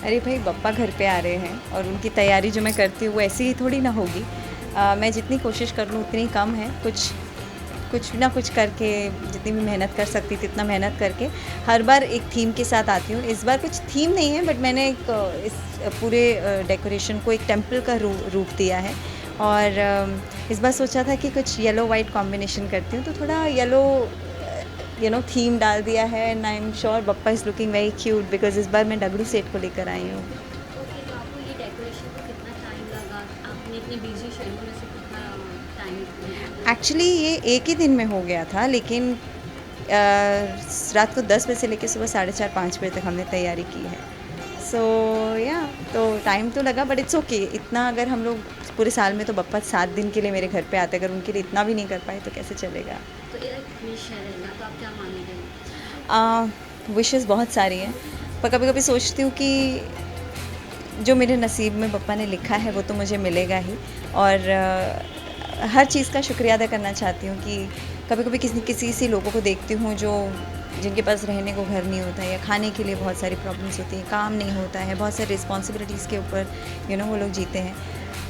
अरे भाई बप्पा घर पे आ रहे हैं और उनकी तैयारी जो मैं करती हूँ वो ऐसी ही थोड़ी ना होगी। मैं जितनी कोशिश कर लूँ उतनी कम है। कुछ कुछ ना कुछ करके जितनी भी मेहनत कर सकती थी इतना मेहनत करके हर बार एक थीम के साथ आती हूँ। इस बार कुछ थीम नहीं है बट मैंने एक इस पूरे डेकोरेशन को एक टेम्पल का रूप दिया है। और इस बार सोचा था कि कुछ येलो वाइट कॉम्बिनेशन करती हूँ तो थोड़ा येलो थीम डाल दिया है। And I am sure Bappa is looking very cute because इस बार मैं डगलू सेट को लेकर आई हूँ। ओके, तो आपको ये डेकोरेशन को कितना टाइम लगा? आपने इतनी बिजी शेड्यूल में से कितना टाइम? एक्चुअली ये एक ही दिन में हो गया था लेकिन रात को 10 बजे से लेकर सुबह 4:30-5 बजे तक हमने तैयारी की है। सो तो टाइम तो लगा बट इट्स ओके। इतना अगर हम लोग पूरे साल में तो बप्पा 7 दिन के लिए मेरे घर पे आते, अगर उनके लिए इतना भी नहीं कर पाए तो कैसे चलेगा। तो एक विश है ना, तो आप क्या मांगेंगे? विशेस बहुत सारी हैं पर कभी कभी सोचती हूँ कि जो मेरे नसीब में बप्पा ने लिखा है वो तो मुझे मिलेगा ही। और हर चीज़ का शुक्रिया अदा करना चाहती हूँ कि कभी कभी किसी से लोगों को देखती हूँ जो जिनके पास रहने को घर नहीं होता है या खाने के लिए बहुत सारी प्रॉब्लम्स होती हैं, काम नहीं होता है, बहुत सारी रिस्पॉन्सिबिलिटीज़ के ऊपर वो लोग जीते हैं।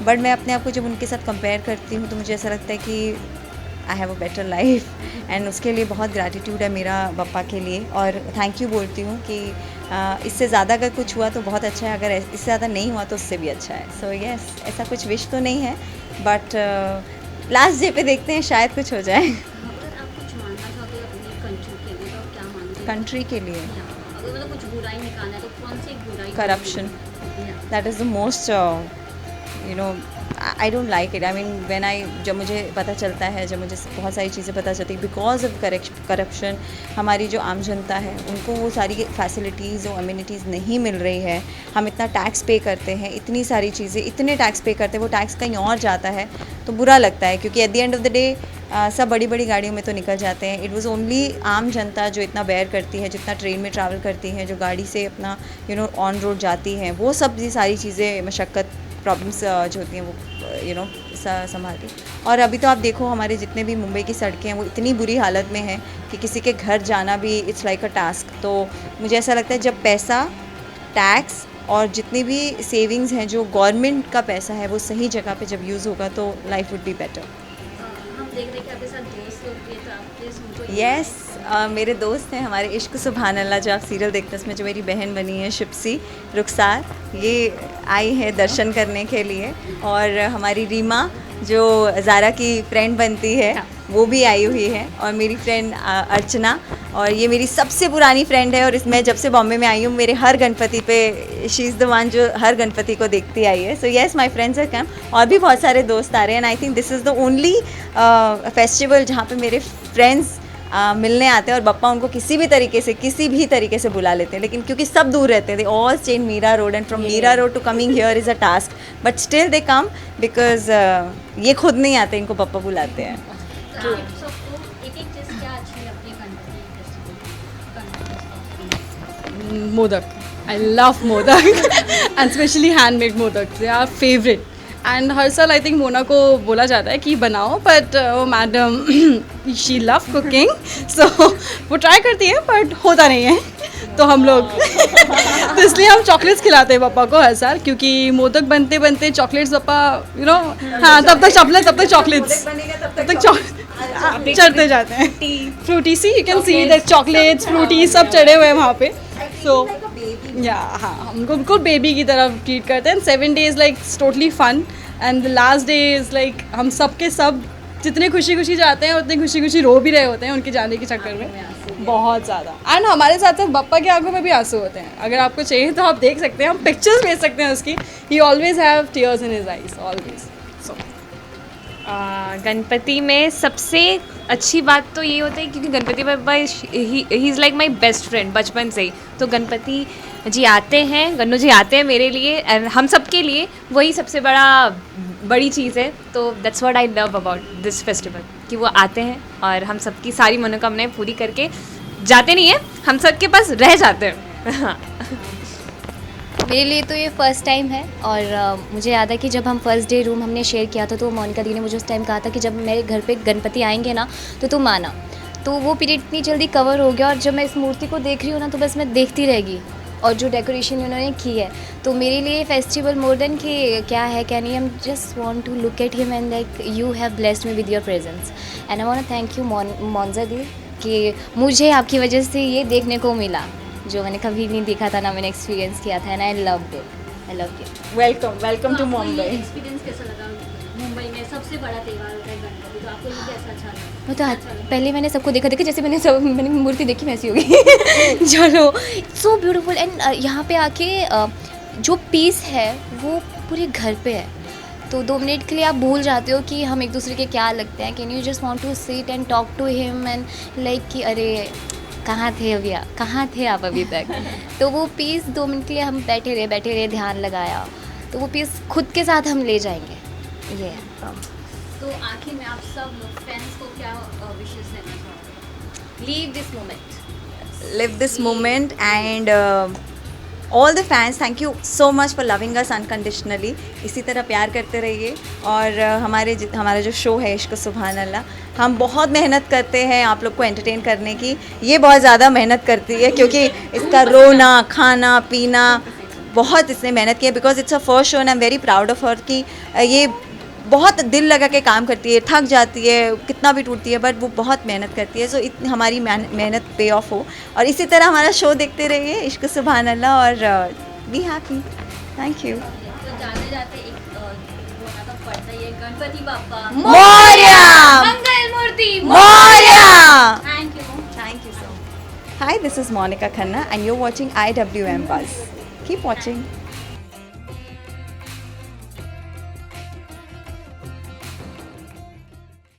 बट मैं अपने आप को जब उनके साथ कंपेयर करती हूँ तो मुझे ऐसा लगता है कि I have a better life and उसके लिए बहुत ग्रैटिट्यूड है मेरा बप्पा के लिए। और थैंक यू बोलती हूँ कि इससे ज़्यादा अगर कुछ हुआ तो बहुत अच्छा है, अगर इससे ज़्यादा नहीं हुआ तो उससे भी अच्छा है। सो यस, ऐसा कुछ विश तो नहीं है बट लास्ट डे पे देखते हैं, शायद कुछ हो जाए। अगर आप कुछ मांगना चाहते हो अपनी कंट्री के लिए तो आप क्या मांगेंगे? कंट्री के लिए अगर मतलब कुछ बुराई निकालना है तो कौन सी एक बुराई? Corruption, that is the most I don't like it. I mean जब मुझे पता चलता है, जब मुझे बहुत सारी चीज़ें पता चलती है बिकॉज ऑफ करप्शन हमारी जो आम जनता है उनको वो सारी फैसिलिटीज़ और अम्यूनिटीज़ नहीं मिल रही है। हम इतना टैक्स पे करते हैं, इतनी सारी चीज़ें, इतने टैक्स पे करते हैं, वो टैक्स कहीं और जाता है तो बुरा लगता है क्योंकि at the end of the day सब बड़ी बड़ी गाड़ियों में तो निकल जाते हैं। इट वाज ओनली आम जनता जो इतना बेयर करती है, जितना ट्रेन में ट्रैवल करती है, जो गाड़ी से अपना ऑन रोड जाती हैं, वो सब ये सारी चीज़ें मशक्क़त प्रॉब्लम्स जो होती हैं वो संभालती। और अभी तो आप देखो हमारे जितने भी मुंबई की सड़कें हैं वो इतनी बुरी हालत में हैं कि किसी के घर जाना भी इट्स लाइक अ टास्क। तो मुझे ऐसा लगता है जब पैसा, टैक्स और जितनी भी सेविंग्स हैं, जो गवर्नमेंट का पैसा है, वो सही जगह पे जब यूज़ होगा तो लाइफ वुड बी बेटर। हम देख रहे हैं कि आपके साथ दोस्त लोग भी हैं, तो आप प्लीज़ उनको यस, मेरे दोस्त हैं हमारे इश्क सुभान अल्लाह जो आप सीरियल देखते हैं उसमें जो मेरी बहन बनी है शिप्सी रुखसार, ये आई है दर्शन करने के लिए। और हमारी रीमा जो ज़ारा की फ्रेंड बनती है वो भी आई हुई है। और मेरी फ्रेंड अर्चना, और ये मेरी सबसे पुरानी फ्रेंड है। और इसमें जब से बॉम्बे में आई हूँ मेरे हर गणपति पे शी इज़ द वन जो हर गणपति को देखती आई है। So yes, my friends are come. और भी बहुत सारे दोस्त आ रहे हैं and I think this is the only festival जहाँ पे मेरे फ्रेंड्स मिलने आते हैं और बप्पा उनको किसी भी तरीके से बुला लेते हैं। लेकिन क्योंकि सब दूर रहते हैं, they all stay in Mira Road and from Mira Road to coming here is a task, but still they come because ये खुद नहीं आते, इनको पप्पा बुलाते हैं। सबको एक एक चीज़ क्या अच्छी लगती है Ganpati? Modak. I love modak and especially handmade modak. They are favorite. And हर साल आई थिंक मोना को बोला जाता है कि बनाओ, but madam she love cooking, so वो ट्राई करती है बट होता नहीं है। तो हम लोग तो इसलिए हम चॉकलेट्स खिलाते हैं पापा को हर साल, क्योंकि मोदक बनते बनते चॉकलेट्स पापा हाँ तब तक चॉकलेट्स चढ़ते जाते हैं। Frooti see you can see that chocolates Frooti सब चढ़े हुए हैं वहाँ पे। सो या हाँ, हमको बिल्कुल बेबी की तरह ट्रीट करते हैं। 7 days like totally fun and the last day is like हम सब के सब जितने खुशी खुशी जाते हैं उतने खुशी खुशी रो भी रहे होते हैं उनके जाने के चक्कर में बहुत ज़्यादा। एंड हमारे साथ साथ बप्पा की आंखों में भी आंसू होते हैं। अगर आपको चाहिए तो आप देख सकते हैं, हम पिक्चर्स भेज सकते हैं उसकी। He always have tears in his eyes always. So Ganpati में सबसे अच्छी बात तो ये होता है क्योंकि Ganpati Baba he is like my best friend बचपन से ही। तो गणपति जी आते हैं, गन्नू जी आते हैं मेरे लिए एंड हम सब के लिए वही सबसे बड़ी चीज़ है। तो that's what I love about this festival कि वो आते हैं और हम सबकी सारी मनोकामनाएं पूरी करके जाते नहीं हैं, हम सब के पास रह जाते हैं। मेरे लिए तो ये फ़र्स्ट टाइम है और मुझे याद है कि जब हम फर्स्ट डे रूम हमने शेयर किया था तो मोनिका दी ने मुझे उस टाइम कहा था कि जब मेरे घर पे गणपति आएंगे ना तो तुम आना। तो वो पीरियड इतनी जल्दी कवर हो गया और जब मैं इस मूर्ति को देख रही हूँ ना तो बस मैं देखती रह गई और जो डेकोरेशन उन्होंने की है, तो मेरे लिए फेस्टिवल मोर देन कि क्या है क्या नहीं, I just want to look at him and like you have blessed me with your presence and I want to thank you Monja दी कि मुझे आपकी वजह से ये देखने को मिला जो मैंने कभी नहीं देखा था, ना मैंने एक्सपीरियंस किया था, and I loved it, I loved it. Welcome to आपको ये मुंबई। एक्सपीरियंस कैसा लगा? मुंबई में सबसे बड़ा त्योहार होता है गणपति, तो आपको ये कैसा अच्छा लगा? वो तो पहले मैंने सबको देखा जैसे मैंने मूर्ति देखी वैसी होगी चलो सो ब्यूटीफुल एंड यहाँ पे आके जो पीस है वो पूरे घर पे है, तो 2 मिनट के लिए आप भूल जाते हो कि हम एक दूसरे के क्या लगते हैं। Can you just want to sit and talk to him and like कि अरे कहाँ थे अभी आप, कहाँ थे आप अभी तक तो वो पीस 2 मिनट के लिए हम बैठे रहे, ध्यान लगाया, तो वो पीस खुद के साथ हम ले जाएंगे। ये है। तो आखिर में आप सब फैंस को क्या विशेष देना चाहोगे? Leave this moment. Live this moment and all the fans, thank you so much for loving us unconditionally. इसी तरह प्यार करते रहिए और हमारा जो शो है इश्क सुभान अल्लाह, हम बहुत मेहनत करते हैं आप लोग को एंटरटेन करने की। ये बहुत ज़्यादा मेहनत करती है क्योंकि इसका रोना खाना पीना बहुत इसने मेहनत की है, because it's a first show and I am very proud of her कि ये बहुत दिल लगा के काम करती है, थक जाती है, कितना भी टूटती है, बट वो बहुत मेहनत करती है। सो इतनी हमारी मेहनत पे ऑफ हो और इसी तरह हमारा शो देखते रहिए इश्क सुभान अल्लाह और बी हैप्पी। Thank you. तो जाते जाते एक बोलना तो पड़ता ही है, गणपति बाप्पा मोरया मंगल मूर्ति Morya. Thank you. Thank you so much. Hi, this is Monica Khanna and you're watching IWM Buzz. Keep watching.